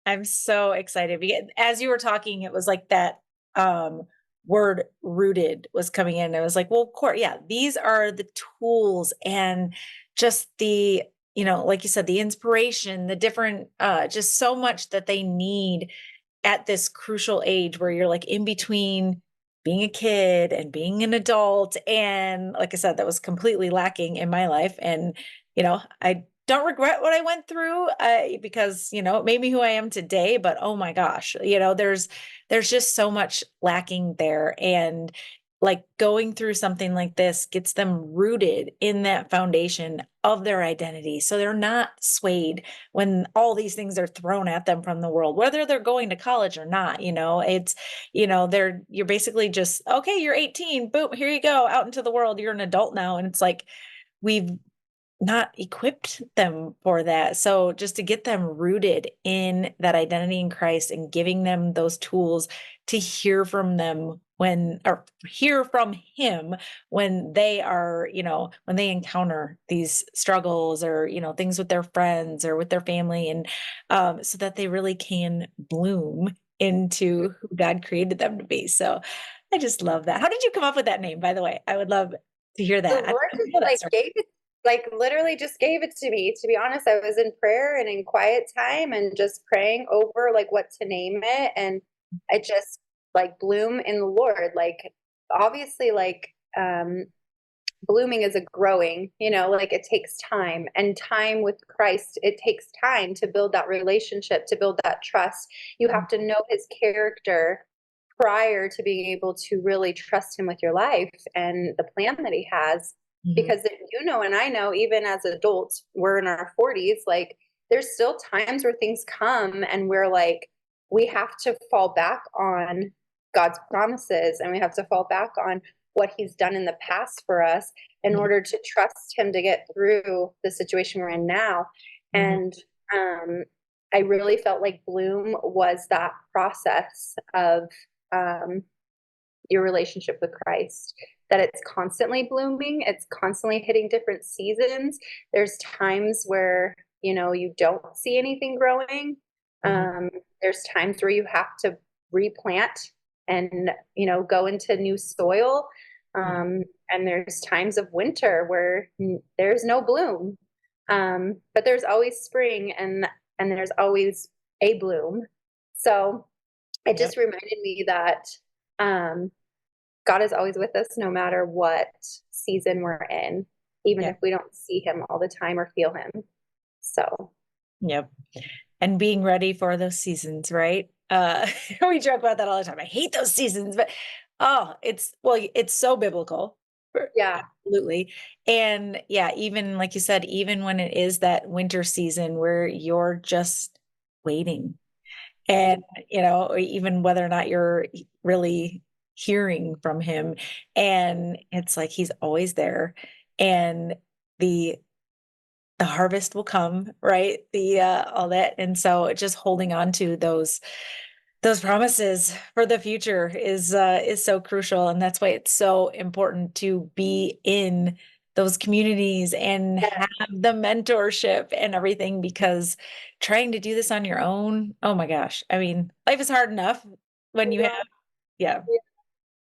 I'm so excited because as you were talking, it was like that um word rooted was coming in. I was like, well, of course, yeah, these are the tools and just the, like you said, the inspiration, the different just so much that they need at this crucial age where you're like in between being a kid and being an adult. And like I said, that was completely lacking in my life. And, I don't regret what I went through because, it made me who I am today. But oh my gosh, there's just so much lacking there. And like going through something like this gets them rooted in that foundation of their identity. So they're not swayed when all these things are thrown at them from the world, whether they're going to college or not. You're basically just, okay, you're 18, boom, here you go, out into the world, you're an adult now. And it's like we've not equipped them for that. So just to get them rooted in that identity in Christ and giving them those tools to hear from them or hear from him when they are, when they encounter these struggles or, things with their friends or with their family, and so that they really can bloom into who God created them to be. So I just love that. How did you come up with that name, by the way? I would love to hear The that. I Lord don't just know that like story. gave it, like literally just gave it to me. To be honest, I was in prayer and in quiet time and just praying over like what to name it. And I just like bloom in the Lord. Like obviously blooming is a growing, like it takes time, and time with Christ, it takes time to build that relationship, to build that trust. You have to know his character prior to being able to really trust him with your life and the plan that he has. Mhm. Because and I know, even as adults, we're in our 40s, like there's still times where things come and we're like, we have to fall back on God's promises, and we have to fall back on what he's done in the past for us in Mhm. order to trust him to get through the situation we're in now. Mhm. And um, I really felt like Bloom was that process of um, your relationship with Christ, that it's constantly blooming, it's constantly hitting different seasons. There's times where, you don't see anything growing. Mhm. Um, there's times where you have to replant and, go into new soil. Mhm. Um, and there's times of winter where there's no bloom. But there's always spring, and there's always a bloom. So it Yep. just reminded me that um, God is always with us no matter what season we're in, even Yep. if we don't see him all the time or feel him. So, Yep. And being ready for those seasons, right? We joke about that all the time. I hate those seasons, but it's so biblical. yeah. Absolutely. And yeah, even like you said, even when it is that winter season where you're just waiting, and or even whether or not you're really hearing from him, and it's like he's always there, and the the harvest will come, right? The all that. And so just holding on to those promises for the future is so crucial. And that's why it's so important to be in those communities and have the mentorship and everything, because trying to do this on your own, oh my gosh. I mean, life is hard enough when you have, Yeah. yeah.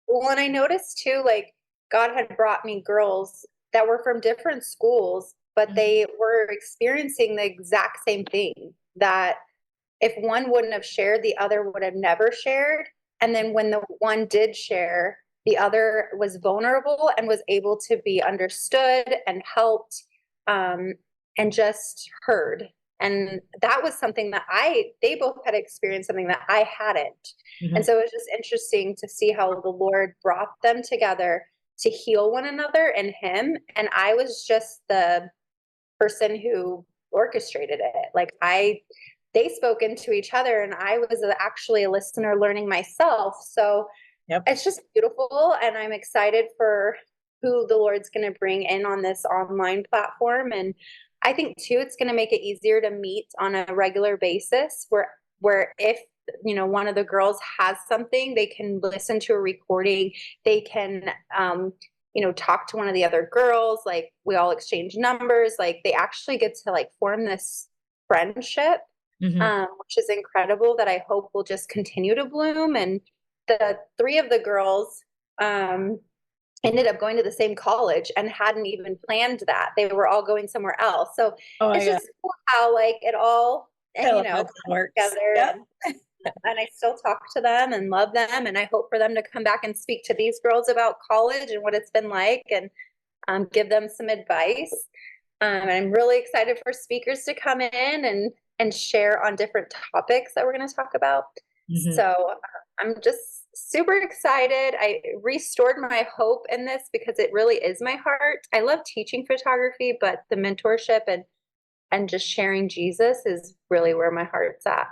Well, and I noticed too, like God had brought me girls that were from different schools, but Mhm. they were experiencing the exact same thing, that if one wouldn't have shared, the other would have never shared. And then when the one did share, the other was vulnerable and was able to be understood and helped, um, and just heard. And that was something that they both had experienced, something that I hadn't. And Mhm. so it was just interesting to see how the Lord brought them together to heal one another in him. And I was just the person who orchestrated it. They spoke into each other, and I was actually a listener learning myself. So Yep. it's just beautiful. And I'm excited for who the Lord's going to bring in on this online platform. And I think too, it's going to make it easier to meet on a regular basis, where if, one of the girls has something, they can listen to a recording. They can, talk to one of the other girls. Like we all exchange numbers. Like they actually get to like form this friendship Mhm. which is incredible that I hope will just continue to bloom. And the three of the girls, ended up going to the same college and hadn't even planned that. They were all going somewhere else. So Oh my it's god. just cool how like it all, I love how comes it works. together. Yep. And I still talk to them and love them. And I hope for them to come back and speak to these girls about college and what it's been like, and give them some advice. And I'm really excited for speakers to come in and share on different topics that we're going to talk about. Mhm. So I'm just super excited. I restored my hope in this because it really is my heart. I love teaching photography, but the mentorship and just sharing Jesus is really where my heart's at.